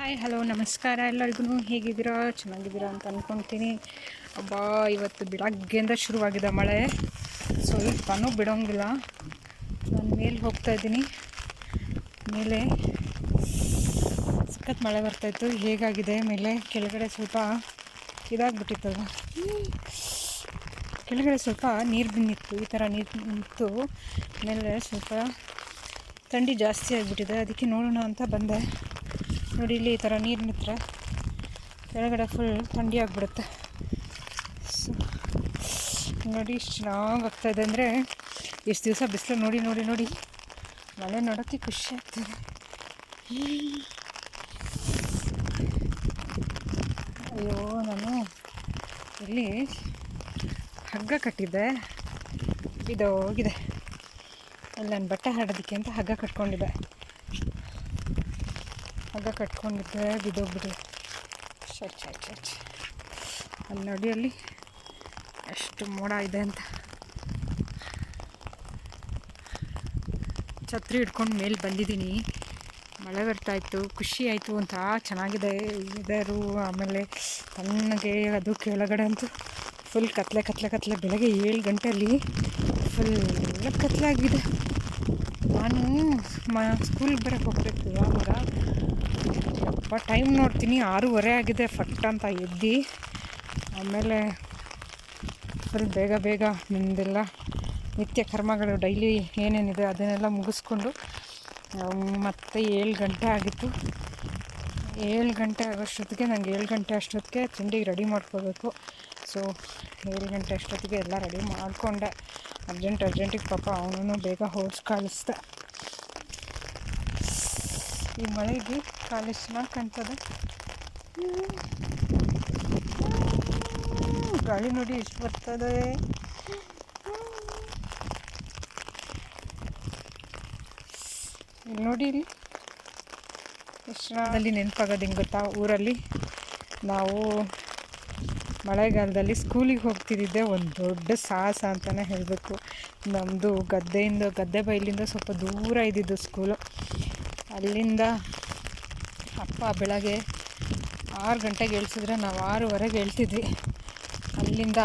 Hi hello ನಮಸ್ಕಾರ ಎಲ್ಲರಿಗೂ. ಹೇಗಿದ್ದೀರಾ? ಚೆನ್ನಾಗಿದ್ದೀರಾ ಅಂತ ಅಂದ್ಕೊತೀನಿ. ಅಬ್ಬಾ, ಇವತ್ತು ಬೆಳಗ್ಗೆಯಿಂದ ಶುರುವಾಗಿದೆ ಮಳೆ, ಸ್ವಲ್ಪನೂ ಬಿಡೋಂಗಿಲ್ಲ. ನಾನು ಮೇಲೆ ಹೋಗ್ತಾಯಿದ್ದೀನಿ. ಮೇಲೆ ಸಖತ್ ಮಳೆ ಬರ್ತಾಯಿತ್ತು. ಹೇಗಾಗಿದೆ ಮೇಲೆ ಕೆಳಗಡೆ ಸ್ವಲ್ಪ ಇದಾಗ್ಬಿಟ್ಟಿತ್ತು. ಕೆಳಗಡೆ ಸ್ವಲ್ಪ ನೀರು ಬಂದಿತ್ತು, ಈ ಥರ ನೀರು ನಿಂತು ಮೇಲೆ ಸ್ವಲ್ಪ ಥಂಡಿ ಜಾಸ್ತಿ ಆಗಿಬಿಟ್ಟಿದೆ. ಅದಕ್ಕೆ ನೋಡೋಣ ಅಂತ ಬಂದೆ. ನೋಡಿ, ಇಲ್ಲಿ ಈ ಥರ ನೀರು ನಿಂತರೆ ಕೆಳಗಡೆ ಫುಲ್ ಥಂಡಿ ಆಗಿಬಿಡುತ್ತೆ. ಸೊ ನೋಡಿ ಎಷ್ಟು ಚೆನ್ನಾಗಿ ಆಗ್ತಾಯಿದೆ ಅಂದರೆ, ಎಷ್ಟು ದಿವಸ ಬಿಸಿಲು ನೋಡಿ ನೋಡಿ ನೋಡಿ ಮಳೆ ನೋಡೋಕ್ಕೆ ಖುಷಿ ಆಗ್ತದೆ. ಅಯ್ಯೋ, ನಾನು ಇಲ್ಲಿ ಹಗ್ಗ ಕಟ್ಟಿದ್ದೆ, ಬಿದ್ದೋಗಿದೆ. ಅಲ್ಲಿ ನಾನು ಬಟ್ಟೆ ಹಾಡೋದಕ್ಕೆ ಅಂತ ಹಗ್ಗ ಕಟ್ಕೊಂಡಿದ್ದೆ. ಹಗ್ಗ ಕಟ್ಕೊಂಡಿದ್ದೆ, ಬಿದ್ದೋಗ್ಬಿಟ್ಟು ಚಚ್ ಅಲ್ಲಿ ನೋಡಿ, ಅಲ್ಲಿ ಎಷ್ಟು ಮೋಡ ಇದೆ ಅಂತ. ಛತ್ರಿ ಹಿಡ್ಕೊಂಡು ಮೇಲೆ ಬಂದಿದ್ದೀನಿ. ಮಳೆ ಬರ್ತಾಯಿತ್ತು, ಖುಷಿ ಆಯಿತು ಅಂತ. ಚೆನ್ನಾಗಿದೆ ವೆದರು. ಆಮೇಲೆ ತಣ್ಣಗೆ ಅದು ಕೆಳಗಡೆ ಅಂತೂ ಫುಲ್ ಕತ್ಲೆ. ಬೆಳಗ್ಗೆ 7 ಗಂಟೆಯಲ್ಲಿ ಫುಲ್ ಕತ್ಲೆ ಆಗಿದೆ. ನಾನು ಸ್ಕೂಲಿಗೆ ಬರೋಕ್ಕೆ ಹೋಗ್ಬೇಕು. ಆವಾಗ ಟೈಮ್ ನೋಡ್ತೀನಿ 6:30 ಆಗಿದೆ. ಫಟ್ ಅಂತ ಎದ್ದು ಆಮೇಲೆ ಫುಲ್ ಬೇಗ ನಿಮ್ಮದೆಲ್ಲ ನಿತ್ಯ ಕರ್ಮಗಳು ಡೈಲಿ ಏನೇನಿದೆ ಅದನ್ನೆಲ್ಲ ಮುಗಿಸ್ಕೊಂಡು ಮತ್ತೆ 7 ಗಂಟೆ ಆಗಿತ್ತು. 7 ಗಂಟೆ ಆಗೋಷ್ಟೊತ್ತಿಗೆ ನನಗೆ 7 ಗಂಟೆ ಅಷ್ಟೊತ್ತಿಗೆ ತಿಂಡಿಗೆ ರೆಡಿ ಮಾಡ್ಕೋಬೇಕು. ಸೊ 7 ಗಂಟೆ ಅಷ್ಟೊತ್ತಿಗೆ ಎಲ್ಲ ರೆಡಿ ಮಾಡಿಕೊಂಡೆ. ಅರ್ಜೆಂಟಿಗೆ ಪಾಪ ಅವನೂ ಬೇಗ ಹೊಡ್ಸಿ ಕಳಿಸ್ದೆ. ಈ ಮಳೆಗೆ ಕಾಲೇಜ್ ಚೆನ್ನಾಗಿ ಕಾಣ್ತದೆ. ಗಾಳಿ ನೋಡಿ ಎಷ್ಟು ಬರ್ತದೆ. ಇಲ್ಲಿ ನೋಡಿ, ಇಲ್ಲಿ ಎಷ್ಟು ಚೆನ್ನಾಗಿ ನೆನಪಾಗೋದು ಹೆಂಗೆ ಗೊತ್ತಾ? ಊರಲ್ಲಿ ನಾವು ಮಳೆಗಾಲದಲ್ಲಿ ಸ್ಕೂಲಿಗೆ ಹೋಗ್ತಿದ್ದಿದ್ದೆ ಒಂದು ದೊಡ್ಡ ಸಾಹಸ ಅಂತಲೇ ಹೇಳಬೇಕು. ನಮ್ಮದು ಗದ್ದೆ ಬೈಲಿಂದ ಸ್ವಲ್ಪ ದೂರ ಇದ್ದಿದ್ದು ಸ್ಕೂಲು. ಅಲ್ಲಿಂದ ಅಪ್ಪ ಬೆಳಗ್ಗೆ 6 ಗಂಟೆಗೆ ಏಳ್ಸಿದ್ರೆ ನಾವು 6:15ಗೆ ಹೇಳ್ತಿದ್ವಿ. ಅಲ್ಲಿಂದ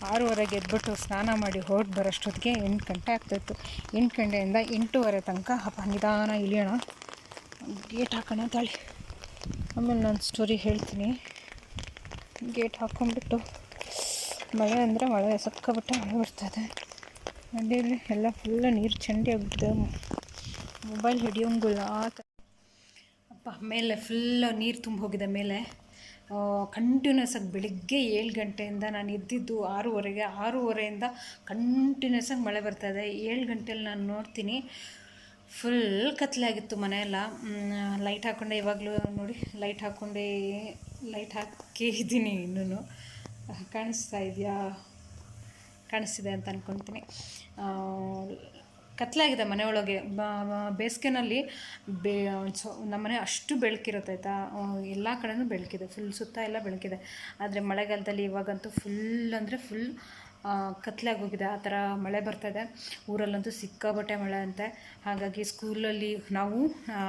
6:15ಗೆ ಎದ್ಬಿಟ್ಟು ಸ್ನಾನ ಮಾಡಿ ಹೊರಟು ಬರೋಷ್ಟೊತ್ತಿಗೆ 8 ಗಂಟೆ ಆಗ್ತಾಯಿತ್ತು. 8 ಗಂಟೆಯಿಂದ 8:15 ತನಕ ಅಪ್ಪ ನಿಧಾನ ಇಳಿಯೋಣ, ಗೇಟ್ ಹಾಕೋಣ ತಾಳಿ, ಆಮೇಲೆ ನಾನು ಸ್ಟೋರಿ ಹೇಳ್ತೀನಿ. ಗೇಟ್ ಹಾಕ್ಕೊಂಡ್ಬಿಟ್ಟು ಮಳೆ ಅಂದರೆ ಮಳೆ ಸಕ್ಕಬಿಟ್ಟೆ ಮಳೆ ಬರ್ತದೆ. ಮಂಡ್ಯಲ್ಲಿ ಎಲ್ಲ ಫುಲ್ಲು ನೀರು ಚಂಡಿ ಆಗಿಬಿಟ್ಟಿದೆ. ಮೊಬೈಲ್ ಹಿಡಿಯೋಂಗಿಲ್ಲ. ಅಪ್ಪ ಮೇಲೆ ಫುಲ್ಲು ನೀರು ತುಂಬ ಹೋಗಿದೆ. ಮೇಲೆ ಕಂಟಿನ್ಯೂಸ್ ಆಗಿ ಬೆಳಗ್ಗೆ 7 ಗಂಟೆಯಿಂದ ನಾನು ಎದ್ದಿದ್ದು 6:30ಗೆ. 6:30ಇಂದ ಕಂಟಿನ್ಯೂಸ್ ಆಗಿ ಮಳೆ ಬರ್ತಾಯಿದೆ. 7 ಗಂಟೆಲಿ ನಾನು ನೋಡ್ತೀನಿ ಫುಲ್ ಕತ್ಲೆ ಆಗಿತ್ತು ಮನೆಯೆಲ್ಲ. ಲೈಟ್ ಹಾಕ್ಕೊಂಡೆ, ಇವಾಗಲೂ ನೋಡಿ ಲೈಟ್ ಹಾಕಿದ್ದೀನಿ. ಇನ್ನೂ ಕಾಣಿಸ್ತಿದೆ ಅಂತ ಅಂದ್ಕೊತೀನಿ. ಕತ್ಲಾಗಿದೆ ಮನೆಯೊಳಗೆ. ಬೇಸಿಗೆನಲ್ಲಿ ನಮ್ಮನೆ ಅಷ್ಟು ಬೆಳಕಿರುತ್ತೆ ಆಯಿತಾ. ಎಲ್ಲ ಕಡೆನೂ ಬೆಳಕಿದೆ, ಫುಲ್ ಸುತ್ತ ಎಲ್ಲ ಬೆಳಕಿದೆ. ಆದರೆ ಮಳೆಗಾಲದಲ್ಲಿ ಇವಾಗಂತೂ ಫುಲ್ ಅಂದರೆ ಫುಲ್ ಕತ್ಲಾಗೋಗಿದೆ. ಆ ಥರ ಮಳೆ ಬರ್ತಾಯಿದೆ. ಊರಲ್ಲಂತೂ ಸಿಕ್ಕಾಬಟ್ಟೆ ಮಳೆ ಅಂತೆ. ಹಾಗಾಗಿ ಸ್ಕೂಲಲ್ಲಿ ನಾವು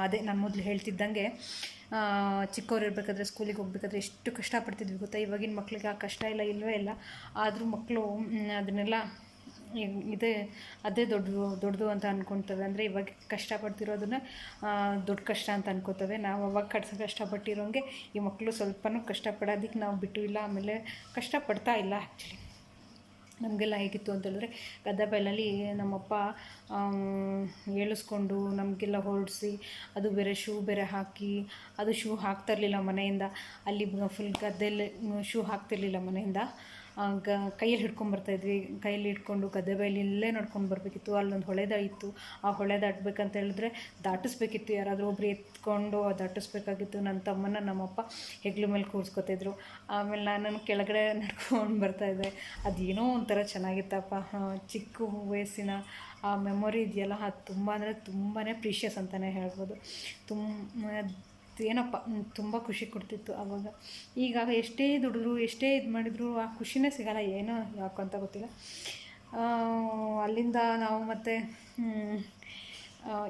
ಅದೇ ನಾನು ಮೊದಲು ಹೇಳ್ತಿದ್ದಂಗೆ ಚಿಕ್ಕವ್ರು ಇರಬೇಕಾದ್ರೆ ಸ್ಕೂಲಿಗೆ ಹೋಗ್ಬೇಕಾದ್ರೆ ಎಷ್ಟು ಕಷ್ಟಪಡ್ತಿದ್ವಿ ಗೊತ್ತಾ. ಇವಾಗಿನ ಮಕ್ಕಳಿಗೆ ಆ ಕಷ್ಟ ಇಲ್ಲವೇ ಇಲ್ಲ. ಆದರೂ ಮಕ್ಕಳು ಅದನ್ನೆಲ್ಲ ಅದೇ ದೊಡ್ಡದು ಅಂತ ಅಂದ್ಕೊತವೆ. ಅಂದರೆ ಇವಾಗ ಕಷ್ಟಪಡ್ತಿರೋದನ್ನ ದೊಡ್ಡ ಕಷ್ಟ ಅಂತ ಅನ್ಕೋತವೆ. ನಾವು ಅವಾಗ ಕಷ್ಟಪಟ್ಟಿರೋಂಗೆ ಈ ಮಕ್ಕಳು ಸ್ವಲ್ಪನೂ ಕಷ್ಟಪಡೋದಕ್ಕೆ ನಾವು ಬಿಟ್ಟು ಇಲ್ಲ. ಆಮೇಲೆ ಕಷ್ಟಪಡ್ತಾ ಇಲ್ಲ. ಆ್ಯಕ್ಚುಲಿ ನಮಗೆಲ್ಲ ಹೇಗಿತ್ತು ಅಂತೇಳಿದ್ರೆ, ಗದ್ದೆ ಬೈಲಲ್ಲಿ ನಮ್ಮಪ್ಪ ಏಳಿಸ್ಕೊಂಡು ನಮಗೆಲ್ಲ ಹೊರಡಿಸಿ, ಅದು ಬೇರೆ ಶೂ ಬೇರೆ ಹಾಕಿ, ಅದು ಶೂ ಹಾಕ್ತಿರ್ಲಿಲ್ಲ ಮನೆಯಿಂದ. ಅಲ್ಲಿ ಫುಲ್ ಗದ್ದೆಯಲ್ಲಿ ಶೂ ಹಾಕ್ತಿರ್ಲಿಲ್ಲ ಮನೆಯಿಂದ. ಕೈಯಲ್ಲಿ ಹಿಡ್ಕೊಂಬರ್ತಾಯಿದ್ವಿ. ಕೈಯಲ್ಲಿ ಹಿಡ್ಕೊಂಡು ಗದ್ದೆ ಬೈಲಿಲ್ಲೇ ನಡ್ಕೊಂಡು ಬರಬೇಕಿತ್ತು. ಅಲ್ಲೊಂದು ಹೊಳೆದ ಇತ್ತು. ಆ ಹೊಳೆ ದಾಟಬೇಕಂತ ಹೇಳಿದ್ರೆ ದಾಟಿಸ್ಬೇಕಿತ್ತು. ಯಾರಾದರೂ ಒಬ್ರು ಎತ್ಕೊಂಡು ದಾಟಿಸ್ಬೇಕಾಗಿತ್ತು. ನನ್ನ ತಮ್ಮನ ನಮ್ಮಪ್ಪ ಹೆಗ್ಲ ಮೇಲೆ ಕೂರಿಸ್ಕೊತಿದ್ರು. ಆಮೇಲೆ ನಾನು ಕೆಳಗಡೆ ನಡ್ಕೊಂಡು ಬರ್ತಾಯಿದ್ದೆ. ಅದೇನೋ ಒಂಥರ ಚೆನ್ನಾಗಿತ್ತಪ್ಪ. ಚಿಕ್ಕ ವಯಸ್ಸಿನ ಆ ಮೆಮೊರಿ ಇದೆಯಲ್ಲ, ಅದು ತುಂಬ ಅಂದರೆ ತುಂಬಾ ಪ್ರೀಷಿಯಸ್ ಅಂತಲೇ ಹೇಳ್ಬೋದು. ಏನಪ್ಪ ತುಂಬ ಖುಷಿ ಕೊಡ್ತಿತ್ತು ಆವಾಗ. ಈಗ ಎಷ್ಟೇ ದುಡಿದ್ರು ಎಷ್ಟೇ ಇದು ಮಾಡಿದ್ರು ಆ ಖುಷಿನೇ ಸಿಗೋಲ್ಲ. ಏನೋ ಯಾಕೋ ಅಂತ ಗೊತ್ತಿಲ್ಲ. ಅಲ್ಲಿಂದ ನಾವು ಮತ್ತೆ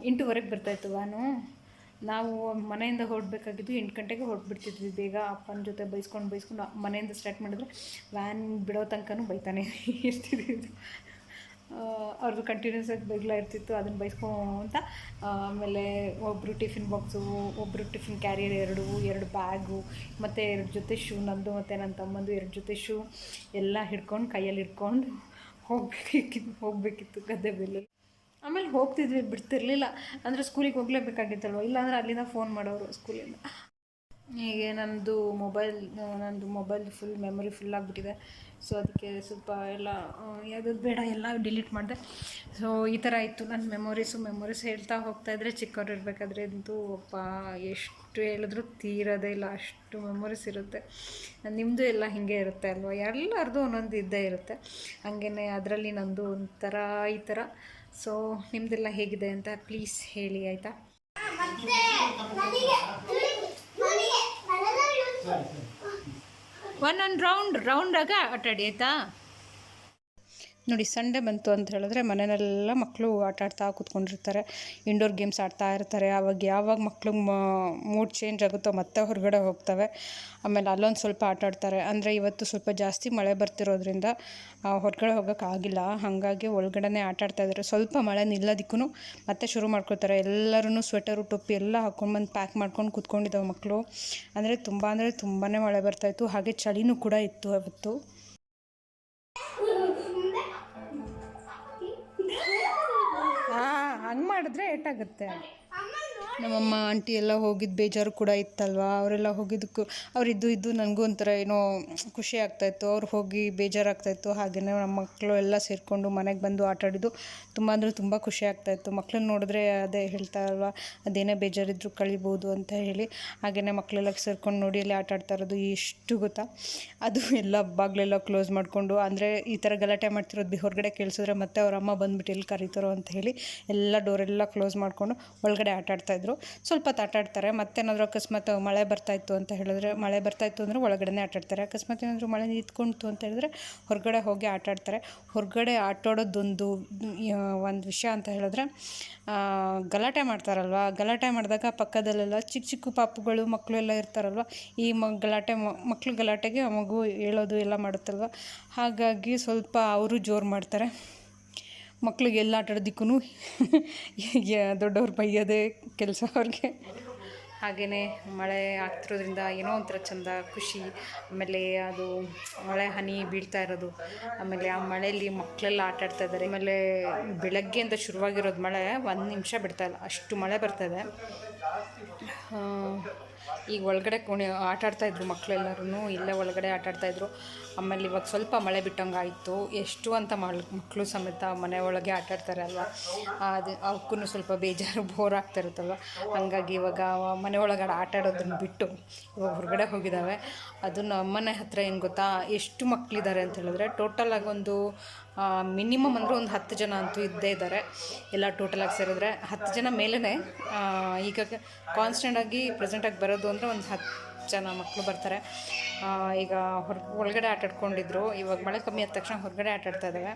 8:00ವರೆಗೆ ಬರ್ತಾಯಿತ್ತು ವ್ಯಾನು. ನಾವು ಮನೆಯಿಂದ ಹೊರಡಬೇಕಾಗಿದ್ದು 8 ಗಂಟೆಗೆ ಹೊರಟ್ಬಿಡ್ತಿದ್ವಿ. ಬೇಗ ಅಪ್ಪನ ಜೊತೆ ಬೈಸ್ಕೊಂಡು ಮನೆಯಿಂದ ಸ್ಟಾರ್ಟ್ ಮಾಡಿದ್ರೆ ವ್ಯಾನ್ ಬಿಡೋ ತನಕನೂ ಬೈತಾನೆ ಇರ್ತಿದ್ದು. ಅವ್ರದ್ದು ಕಂಟಿನ್ಯೂಸ್ ಆಗಿ ಬೈಗ್ಲ ಇರ್ತಿತ್ತು, ಅದನ್ನು ಬೈಸ್ಕೊಂತ ಆಮೇಲೆ ಒಬ್ಬರು ಟಿಫಿನ್ ಬಾಕ್ಸು, ಒಬ್ಬರು ಟಿಫಿನ್ ಕ್ಯಾರಿಯರ್, ಎರಡು ಬ್ಯಾಗು ಮತ್ತು 2 ಜೊತೆ ಶೂ, ನಂದು ಮತ್ತು ನನ್ನ ತಮ್ಮಂದು 2 ಜೊತೆ ಶೂ ಎಲ್ಲ ಹಿಡ್ಕೊಂಡು ಕೈಯಲ್ಲಿ ಹಿಡ್ಕೊಂಡು ಹೋಗಬೇಕಿತ್ತು ಗದ್ದೆ ಬೆಲ್ಲಲ್ಲಿ. ಆಮೇಲೆ ಹೋಗ್ತಿದ್ವಿ, ಬಿಡ್ತಿರ್ಲಿಲ್ಲ. ಅಂದರೆ ಸ್ಕೂಲಿಗೆ ಹೋಗಲೇಬೇಕಾಗಿತ್ತಲ್ವ, ಇಲ್ಲಾಂದ್ರೆ ಅಲ್ಲಿಂದ ಫೋನ್ ಮಾಡೋರು ಸ್ಕೂಲಿಂದ. ಹೀಗೆ ನಂದು ಮೊಬೈಲ್ ಫುಲ್ ಮೆಮೊರಿ ಫುಲ್ ಆಗಿಬಿಟ್ಟಿದೆ. ಸೊ ಅದಕ್ಕೆ ಸ್ವಲ್ಪ ಎಲ್ಲ ಯಾವುದು ಬೇಡ ಎಲ್ಲ ಡಿಲೀಟ್ ಮಾಡಿದೆ. ಸೊ ಈ ಥರ ಇತ್ತು ನನ್ನ ಮೆಮೊರೀಸ್ ಹೇಳ್ತಾ ಹೋಗ್ತಾಯಿದ್ರೆ. ಚಿಕ್ಕವ್ರು ಇರಬೇಕಾದ್ರೆ ಅಂತೂ ಅಪ್ಪ ಎಷ್ಟು ಹೇಳಿದ್ರು ತೀರೋದೇ ಇಲ್ಲ, ಅಷ್ಟು ಮೆಮೊರೀಸ್ ಇರುತ್ತೆ. ನಿಮ್ಮದು ಎಲ್ಲ ಹೀಗೆ ಇರುತ್ತೆ ಅಲ್ವ, ಎಲ್ಲರದ್ದು ಒಂದೊಂದು ಇದ್ದೇ ಇರುತ್ತೆ. ಹಾಗೇ ಅದರಲ್ಲಿ ನಂದು ಒಂಥರ ಈ ಥರ. ಸೊ ನಿಮ್ಮದೆಲ್ಲ ಹೇಗಿದೆ ಅಂತ ಪ್ಲೀಸ್ ಹೇಳಿ, ಆಯಿತಾ? ಒಂದೊಂದು ರೌಂಡಾಗ ಆಟಾಡಿ, ಆಯಿತಾ? ನೋಡಿ, ಸಂಡೇ ಬಂತು ಅಂತ ಹೇಳಿದ್ರೆ ಮನೆಯಲ್ಲೆಲ್ಲ ಮಕ್ಕಳು ಆಟಾಡ್ತಾ ಕೂತ್ಕೊಂಡಿರ್ತಾರೆ, ಇಂಡೋರ್ ಗೇಮ್ಸ್ ಆಡ್ತಾ ಇರ್ತಾರೆ. ಯಾವಾಗ ಮಕ್ಳಿಗೆ ಮೂಡ್ ಚೇಂಜ್ ಆಗುತ್ತೋ ಮತ್ತೆ ಹೊರಗಡೆ ಹೋಗ್ತವೆ. ಆಮೇಲೆ ಅಲ್ಲೊಂದು ಸ್ವಲ್ಪ ಆಟಾಡ್ತಾರೆ. ಅಂದರೆ ಇವತ್ತು ಸ್ವಲ್ಪ ಜಾಸ್ತಿ ಮಳೆ ಬರ್ತಿರೋದ್ರಿಂದ ಹೊರಗಡೆ ಹೋಗೋಕ್ಕಾಗಿಲ್ಲ, ಹಾಗಾಗಿ ಒಳಗಡೆ ಆಟಾಡ್ತಾಯಿದ್ದಾರೆ. ಸ್ವಲ್ಪ ಮಳೆ ನಿಲ್ಲೋದಕ್ಕೂ ಮತ್ತೆ ಶುರು ಮಾಡ್ಕೊಳ್ತಾರೆ. ಎಲ್ಲರೂ ಸ್ವೆಟರು ಟೊಪ್ಪಿ ಎಲ್ಲ ಹಾಕ್ಕೊಂಡು ಬಂದು ಪ್ಯಾಕ್ ಮಾಡ್ಕೊಂಡು ಕೂತ್ಕೊಂಡಿದ್ದಾವೆ ಮಕ್ಕಳು. ಅಂದರೆ ತುಂಬಾ ಮಳೆ ಬರ್ತಾಯಿತ್ತು, ಹಾಗೆ ಚಳಿನೂ ಕೂಡ ಇತ್ತು ಅವತ್ತು. ಹಂಗೆ ಮಾಡಿದ್ರೆ ಏಟಾಗುತ್ತೆ. ನಮ್ಮಮ್ಮ ಆಂಟಿ ಎಲ್ಲ ಹೋಗಿದ್ದು ಬೇಜಾರು ಕೂಡ ಇತ್ತಲ್ವ, ಅವರೆಲ್ಲ ಹೋಗಿದ್ದಕ್ಕೂ ಇದ್ದು ನನಗೂ ಒಂಥರ ಏನೋ ಖುಷಿ ಆಗ್ತಾಯಿತ್ತು. ಅವ್ರು ಹೋಗಿ ಬೇಜಾರಾಗ್ತಾಯಿತ್ತು. ಹಾಗೆಯೇ ನಮ್ಮ ಮಕ್ಕಳು ಎಲ್ಲ ಸೇರಿಕೊಂಡು ಮನೆಗೆ ಬಂದು ಆಟಾಡಿದ್ದು ತುಂಬ ಖುಷಿ ಆಗ್ತಾಯಿತ್ತು. ಮಕ್ಕಳನ್ನ ನೋಡಿದ್ರೆ ಅದೇ ಹೇಳ್ತಾರಲ್ವ, ಅದೇನೇ ಬೇಜಾರಿದ್ರು ಕಳಿಬೋದು ಅಂತ ಹೇಳಿ. ಹಾಗೆಯೇ ಮಕ್ಕಳೆಲ್ಲ ಸೇರ್ಕೊಂಡು ನೋಡಿ ಅಲ್ಲಿ ಆಟಾಡ್ತಾ ಇರೋದು ಎಷ್ಟು ಗೊತ್ತಾ, ಅದು ಎಲ್ಲ ಬಾಗಿಲೆಲ್ಲ ಕ್ಲೋಸ್ ಮಾಡಿಕೊಂಡು. ಅಂದರೆ ಈ ಥರ ಗಲಾಟೆ ಮಾಡ್ತಿರೋದು ಹೊರಗಡೆ ಕೇಳಿಸಿದ್ರೆ ಮತ್ತೆ ಅವ್ರ ಅಮ್ಮ ಬಂದುಬಿಟ್ಟು ಎಲ್ಲಿ ಕರೀತಾರೋ ಅಂತ ಹೇಳಿ ಎಲ್ಲ ಡೋರೆಲ್ಲ ಕ್ಲೋಸ್ ಮಾಡಿಕೊಂಡು ಒಳಗಡೆ ಆಟಾಡ್ತಾಯಿದ್ರು. ಸ್ವಲ್ಪ ಹೊತ್ತು ಆಟಾಡ್ತಾರೆ. ಮತ್ತೇನಾದರೂ ಅಕಸ್ಮಾತ್ ಮಳೆ ಬರ್ತಾಯಿತ್ತು ಅಂತ ಹೇಳಿದ್ರೆ, ಮಳೆ ಬರ್ತಾಯಿತ್ತು ಅಂದರೆ ಒಳಗಡೆ ಆಟಾಡ್ತಾರೆ. ಅಕಸ್ಮಾತ್ ಏನಾದರೂ ಮಳೆ ನಿಂತ್ಕೊಂತು ಅಂತ ಹೇಳಿದ್ರೆ ಹೊರಗಡೆ ಹೋಗಿ ಆಟಾಡ್ತಾರೆ. ಹೊರಗಡೆ ಆಟಾಡೋದೊಂದು ವಿಷಯ ಅಂತ ಹೇಳಿದ್ರೆ, ಗಲಾಟೆ ಮಾಡ್ತಾರಲ್ವ, ಗಲಾಟೆ ಮಾಡಿದಾಗ ಪಕ್ಕದಲ್ಲೆಲ್ಲ ಚಿಕ್ಕ ಪಾಪುಗಳು ಮಕ್ಕಳು ಎಲ್ಲ ಇರ್ತಾರಲ್ವ, ಈ ಮಕ್ಕಳು ಗಲಾಟೆಗೆ ಮಗು ಹೇಳೋದು ಎಲ್ಲ ಮಾಡುತ್ತಲ್ವ, ಹಾಗಾಗಿ ಸ್ವಲ್ಪ ಅವರು ಜೋರು ಮಾಡ್ತಾರೆ. ಮಕ್ಳಿಗೆ ಎಲ್ಲ ಆಟಾಡೋದಕ್ಕೂ ದೊಡ್ಡವ್ರು ಬೈಯೋದೇ ಕೆಲಸ ಅವ್ರಿಗೆ. ಹಾಗೆಯೇ ಮಳೆ ಆಗ್ತಿರೋದ್ರಿಂದ ಏನೋ ಒಂಥರ ಚೆಂದ, ಖುಷಿ. ಆಮೇಲೆ ಅದು ಮಳೆ ಹನಿ ಬೀಳ್ತಾ ಇರೋದು, ಆಮೇಲೆ ಆ ಮಳೆಯಲ್ಲಿ ಮಕ್ಕಳೆಲ್ಲ ಆಟಾಡ್ತಾ ಇದ್ದಾರೆ. ಆಮೇಲೆ ಬೆಳಗ್ಗೆಯಿಂದ ಶುರುವಾಗಿರೋದು ಮಳೆ 1 ನಿಮಿಷ ಬಿಡ್ತಾಯಿಲ್ಲ, ಅಷ್ಟು ಮಳೆ ಬರ್ತಾಯಿದೆ. ಈಗ ಒಳಗಡೆ ಆಟಾಡ್ತಾಯಿದ್ರು ಮಕ್ಕಳೆಲ್ಲರೂ, ಇಲ್ಲೇ ಒಳಗಡೆ ಆಟಾಡ್ತಾಯಿದ್ರು. ಆಮೇಲೆ ಇವಾಗ ಸ್ವಲ್ಪ ಮಳೆ ಬಿಟ್ಟಂಗೆ ಆಯಿತು. ಎಷ್ಟು ಅಂತ ಮಕ್ಕಳು ಸಮೇತ ಮನೆ ಒಳಗೆ ಆಟಾಡ್ತಾರೆ ಅಲ್ವ, ಅದು ಅವಕ್ಕೂ ಸ್ವಲ್ಪ ಬೇಜಾರು, ಬೋರ್ ಆಗ್ತಾ ಇರುತ್ತಲ್ವ. ಹಾಗಾಗಿ ಇವಾಗ ಮನೆ ಒಳಗಡೆ ಆಟಾಡೋದನ್ನು ಬಿಟ್ಟು ಇವಾಗ ಹೊರಗಡೆ ಹೋಗಿದ್ದಾವೆ. ಅದು ನಮ್ಮನೆ ಹತ್ತಿರ ಏನು ಗೊತ್ತಾ, ಎಷ್ಟು ಮಕ್ಕಳಿದ್ದಾರೆ ಅಂತ ಹೇಳಿದ್ರೆ ಟೋಟಲಾಗಿ ಒಂದು ಮಿನಿಮಮ್ ಅಂದರೆ ಒಂದು 10 ಜನ ಅಂತೂ ಇದ್ದೇ ಇದ್ದಾರೆ. ಎಲ್ಲ ಟೋಟಲಾಗಿ ಸೇರಿದ್ರೆ 10 ಜನ ಮೇಲೇ. ಈಗ ಕಾನ್ಸ್ಟೆಂಟಾಗಿ ಪ್ರೆಸೆಂಟಾಗಿ ಬರೋದು ಅಂದರೆ ಒಂದು 10 ಜನ ಮಕ್ಕಳು ಬರ್ತಾರೆ. ಈಗ ಒಳಗಡೆ ಆಟಾಡ್ಕೊಂಡಿದ್ರು, ಇವಾಗ ಮಳೆ ಕಮ್ಮಿ ಆದ ತಕ್ಷಣ ಹೊರಗಡೆ ಆಟಾಡ್ತಾ ಇದ್ದಾವೆ.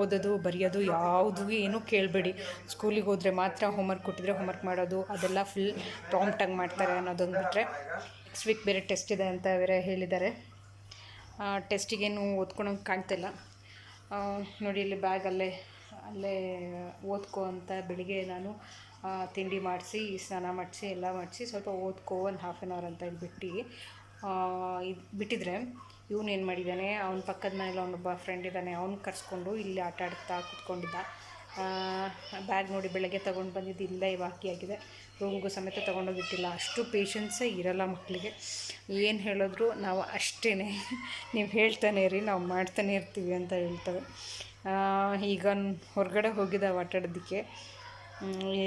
ಓದೋದು ಬರೆಯೋದು ಯಾವುದು ಏನೂ ಕೇಳಬೇಡಿ. ಸ್ಕೂಲಿಗೆ ಹೋದರೆ ಮಾತ್ರ ಹೋಮ್ವರ್ಕ್ ಕೊಟ್ಟಿದ್ರೆ ಹೋಮ್ವರ್ಕ್ ಮಾಡೋದು, ಅದೆಲ್ಲ ಫುಲ್ ಪ್ರಾಂಪ್ಟಾಗಿ ಮಾಡ್ತಾರೆ ಅನ್ನೋದೊಂದು ಬಿಟ್ಟರೆ. ನೆಕ್ಸ್ಟ್ ವೀಕ್ ಬೇರೆ ಟೆಸ್ಟ್ ಇದೆ ಅಂತ ಬೇರೆ ಹೇಳಿದ್ದಾರೆ. ಟೆಸ್ಟಿಗೇನು ಓದ್ಕೊಳೋಂಗೆ ಕಾಣ್ತಿಲ್ಲ. ನೋಡಿ ಇಲ್ಲಿ ಬ್ಯಾಗ್ ಅಲ್ಲೇ ಓದ್ಕೋ ಅಂತ ಬೆಳಿಗ್ಗೆ ನಾನು ತಿಂಡಿ ಮಾಡಿಸಿ, ಸ್ನಾನ ಮಾಡಿಸಿ ಎಲ್ಲ ಮಾಡಿಸಿ ಸ್ವಲ್ಪ ಓದ್ಕೋ ಒಂದು 1/2 hour ಅಂತ ಇಲ್ಲಿ ಬಿಟ್ಟಿದ್ರೆ, ಇವನು ಏನು ಮಾಡಿದ್ದಾನೆ, ಅವ್ನ ಪಕ್ಕದ ಮನೇಲಿ ಅವನೊಬ್ಬ ಫ್ರೆಂಡ್ ಇದ್ದಾನೆ, ಅವ್ನು ಕರ್ಸ್ಕೊಂಡು ಇಲ್ಲಿ ಆಟ ಆಡ್ತಾ ಕೂತ್ಕೊಂಡಿದ್ದ. ಬ್ಯಾಗ್ ನೋಡಿ ಬೆಳಗ್ಗೆ ತೊಗೊಂಡು ಬಂದಿದ್ದು ಇಲ್ಲೇ ಬಾಕಿಯಾಗಿದೆ, ರೂಮ್ಗೂ ಸಮೇತ ತೊಗೊಂಡೋಗಿಟ್ಟಿಲ್ಲ. ಅಷ್ಟು ಪೇಷನ್ಸೇ ಇರೋಲ್ಲ ಮಕ್ಕಳಿಗೆ. ಏನು ಹೇಳಿದ್ರು ನಾವು ಅಷ್ಟೇ, ನೀವು ಹೇಳ್ತಾನೆ ಇರಿ, ನಾವು ಮಾಡ್ತಾನೆ ಇರ್ತೀವಿ ಅಂತ ಹೇಳ್ತವೆ. ಈಗ ಹೊರಗಡೆ ಹೋಗಿದ್ದಾವೆ ಆಟಾಡೋದಕ್ಕೆ.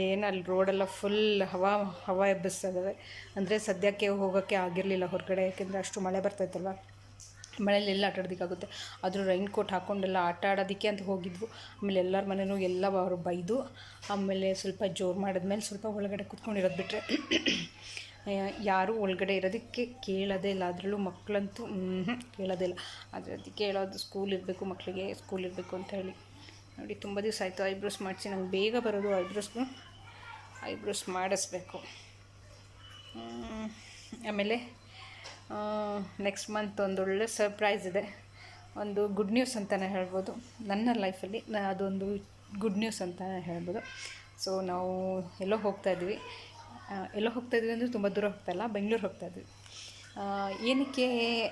ಏನು ಅಲ್ಲಿ ರೋಡೆಲ್ಲ ಫುಲ್ ಹವಾ ಎಬ್ಬಿಸ್ತದೆ. ಅಂದರೆ ಸದ್ಯಕ್ಕೆ ಹೋಗೋಕ್ಕೆ ಆಗಿರಲಿಲ್ಲ ಹೊರಗಡೆ, ಯಾಕೆಂದರೆ ಅಷ್ಟು ಮಳೆ ಬರ್ತಾಯಿತ್ತಲ್ವ, ಮಳೆಯಲ್ಲಿ ಎಲ್ಲ ಆಟಾಡೋದಕ್ಕಾಗುತ್ತೆ. ಆದರೂ ರೈನ್ ಕೋಟ್ ಹಾಕ್ಕೊಂಡೆಲ್ಲ ಆಟ ಆಡೋದಕ್ಕೆ ಅಂತ ಹೋಗಿದ್ವು. ಆಮೇಲೆ ಎಲ್ಲರ ಮನೆಯೂ ಎಲ್ಲ ಅವರು ಬೈದು, ಆಮೇಲೆ ಸ್ವಲ್ಪ ಜೋರು ಮಾಡಿದ್ಮೇಲೆ ಸ್ವಲ್ಪ ಒಳಗಡೆ ಕೂತ್ಕೊಂಡಿರೋದು ಬಿಟ್ಟರೆ ಯಾರೂ ಒಳಗಡೆ ಇರೋದಕ್ಕೆ ಕೇಳೋದೇ ಇಲ್ಲ. ಅದರಲ್ಲೂ ಮಕ್ಕಳಂತೂ ಕೇಳೋದೇ ಇಲ್ಲ. ಅದಕ್ಕೆ ಹೇಳೋದು ಸ್ಕೂಲ್ ಇರಬೇಕು, ಮಕ್ಕಳಿಗೆ ಸ್ಕೂಲ್ ಇರಬೇಕು ಅಂತ ಹೇಳಿ. ನೋಡಿ ತುಂಬ ದಿವಸ ಆಯಿತು ಐಬ್ರೋಸ್ ಮಾಡಿಸಿ, ನಂಗೆ ಬೇಗ ಬರೋದು ಐಬ್ರೋಸ್ ಮಾಡಿಸ್ಬೇಕು. ಆಮೇಲೆ ನೆಕ್ಸ್ಟ್ ಮಂತ್ ಒಂದೊಳ್ಳೆ ಸರ್ಪ್ರೈಸ್ ಇದೆ, ಒಂದು ಗುಡ್ ನ್ಯೂಸ್ ಅಂತಲೇ ಹೇಳ್ಬೋದು. ನನ್ನ ಲೈಫಲ್ಲಿ ಅದೊಂದು ಗುಡ್ ನ್ಯೂಸ್ ಅಂತಲೇ ಹೇಳ್ಬೋದು. ಸೊ ನಾವು ಎಲ್ಲೋ ಹೋಗ್ತಾಯಿದ್ವಿ ಅಂದರೆ ತುಂಬ ದೂರ ಹೋಗ್ತಾಯಿಲ್ಲ, ಬೆಂಗಳೂರು ಹೋಗ್ತಾಯಿದ್ವಿ. ಏನಕ್ಕೆ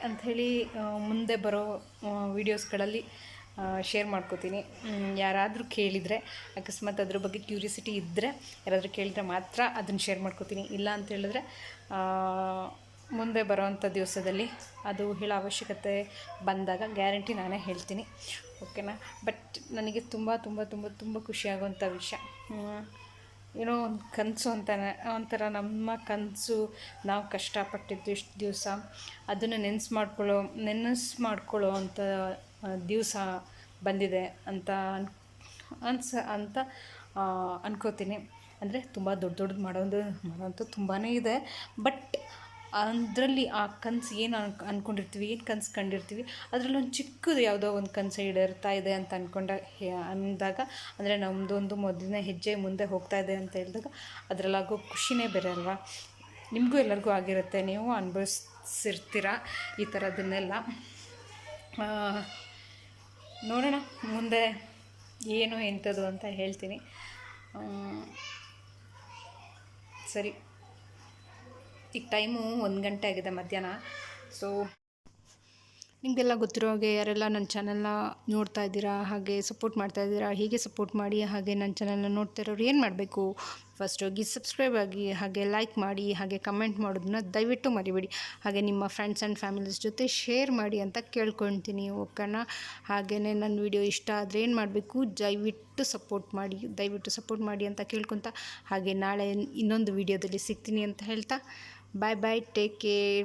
ಅಂಥೇಳಿ ಮುಂದೆ ಬರೋ ವೀಡಿಯೋಸ್ಗಳಲ್ಲಿ ಶೇರ್ ಮಾಡ್ಕೋತೀನಿ. ಯಾರಾದರೂ ಕೇಳಿದರೆ, ಅಕಸ್ಮಾತ್ ಅದ್ರ ಬಗ್ಗೆ ಕ್ಯೂರಿಯಾಸಿಟಿ ಇದ್ದರೆ ಯಾರಾದರೂ ಕೇಳಿದರೆ ಮಾತ್ರ ಅದನ್ನು ಶೇರ್ ಮಾಡ್ಕೋತೀನಿ. ಇಲ್ಲ ಅಂತ ಹೇಳಿದ್ರೆ ಮುಂದೆ ಬರೋವಂಥ ದಿವಸದಲ್ಲಿ ಅದು ಹೇಳೋ ಅವಶ್ಯಕತೆ ಬಂದಾಗ ಗ್ಯಾರಂಟಿ ನಾನೇ ಹೇಳ್ತೀನಿ, ಓಕೆನಾ. ಬಟ್ ನನಗೆ ತುಂಬ ತುಂಬ ತುಂಬ ತುಂಬ ಖುಷಿಯಾಗುವಂಥ ವಿಷಯ, ಏನೋ ಒಂದು ಕನಸು ಅಂತಾನೆ, ಒಂಥರ ನಮ್ಮ ಕನಸು, ನಾವು ಕಷ್ಟಪಟ್ಟಿದ್ದು ಇಷ್ಟು ದಿವಸ ಅದನ್ನು ನೆನೆಸ್ ಮಾಡ್ಕೊಳ್ಳೋ ಅಂಥ ದಿವಸ ಬಂದಿದೆ ಅಂತ ಅನ್ಕೋತೀನಿ. ಅಂದರೆ ತುಂಬ ದೊಡ್ಡದು ಮಾಡೋವಂಥ ತುಂಬಾ ಇದೆ. ಬಟ್ ಅದರಲ್ಲಿ ಆ ಕನಸು ಏನು ಅಂದ್ಕೊಂಡಿರ್ತೀವಿ, ಏನು ಕನಸು ಕಂಡಿರ್ತೀವಿ, ಅದರಲ್ಲಿ ಒಂದು ಚಿಕ್ಕದು ಯಾವುದೋ ಒಂದು ಕನಸು ಈಡೇರ್ತಾ ಇದೆ ಅಂತ ಅಂದಾಗ, ಅಂದರೆ ನಮ್ಮದೊಂದು ಮೊದಲನೇ ಹೆಜ್ಜೆ ಮುಂದೆ ಹೋಗ್ತಾ ಇದೆ ಅಂತ ಹೇಳಿದಾಗ ಅದರಲ್ಲಾಗೋ ಖುಷಿನೇ ಬೇರೆ ಅಲ್ವಾ. ನಿಮಗೂ ಎಲ್ಲರಿಗೂ ಆಗಿರುತ್ತೆ, ನೀವು ಅನುಭವಿಸಿರ್ತೀರ ಈ ಥರದನ್ನೆಲ್ಲ. ನೋಡೋಣ ಮುಂದೆ ಏನು ಎಂಥದ್ದು ಅಂತ ಹೇಳ್ತೀನಿ. ಸರಿ, ಈಗ ಟೈಮು 1 ಗಂಟೆ ಆಗಿದೆ ಮಧ್ಯಾಹ್ನ. ಸೊ ನಿಮಗೆಲ್ಲ ಗೊತ್ತಿರೋ ಹಾಗೆ ಯಾರೆಲ್ಲ ನನ್ನ ಚಾನಲ್ನ ನೋಡ್ತಾ ಇದ್ದೀರಾ, ಹಾಗೆ ಸಪೋರ್ಟ್ ಮಾಡ್ತಾಯಿದ್ದೀರಾ, ಹೀಗೆ ಸಪೋರ್ಟ್ ಮಾಡಿ. ಹಾಗೆ ನನ್ನ ಚಾನಲ್ನ ನೋಡ್ತಾ ಇರೋರು ಏನು ಮಾಡಬೇಕು, ಫಸ್ಟ್ ಹೋಗಿ ಸಬ್ಸ್ಕ್ರೈಬ್ ಆಗಿ, ಹಾಗೆ ಲೈಕ್ ಮಾಡಿ, ಹಾಗೆ ಕಮೆಂಟ್ ಮಾಡೋದನ್ನ ದಯವಿಟ್ಟು ಮರಿಬೇಡಿ. ಹಾಗೆ ನಿಮ್ಮ ಫ್ರೆಂಡ್ಸ್ ಆ್ಯಂಡ್ ಫ್ಯಾಮಿಲೀಸ್ ಜೊತೆ ಶೇರ್ ಮಾಡಿ ಅಂತ ಕೇಳ್ಕೊಳ್ತೀನಿ, ಓಕೆನಾ. ಹಾಗೆಯೇ ನನ್ನ ವಿಡಿಯೋ ಇಷ್ಟ ಆದರೆ ಏನು ಮಾಡಬೇಕು, ದಯವಿಟ್ಟು ಸಪೋರ್ಟ್ ಮಾಡಿ ಅಂತ ಕೇಳ್ಕೊತ, ಹಾಗೆ ನಾಳೆ ಇನ್ನೊಂದು ವಿಡಿಯೋದಲ್ಲಿ ಸಿಗ್ತೀನಿ ಅಂತ ಹೇಳ್ತಾ, ಬಾಯ್ ಟೇಕ್ ಕೇರ್.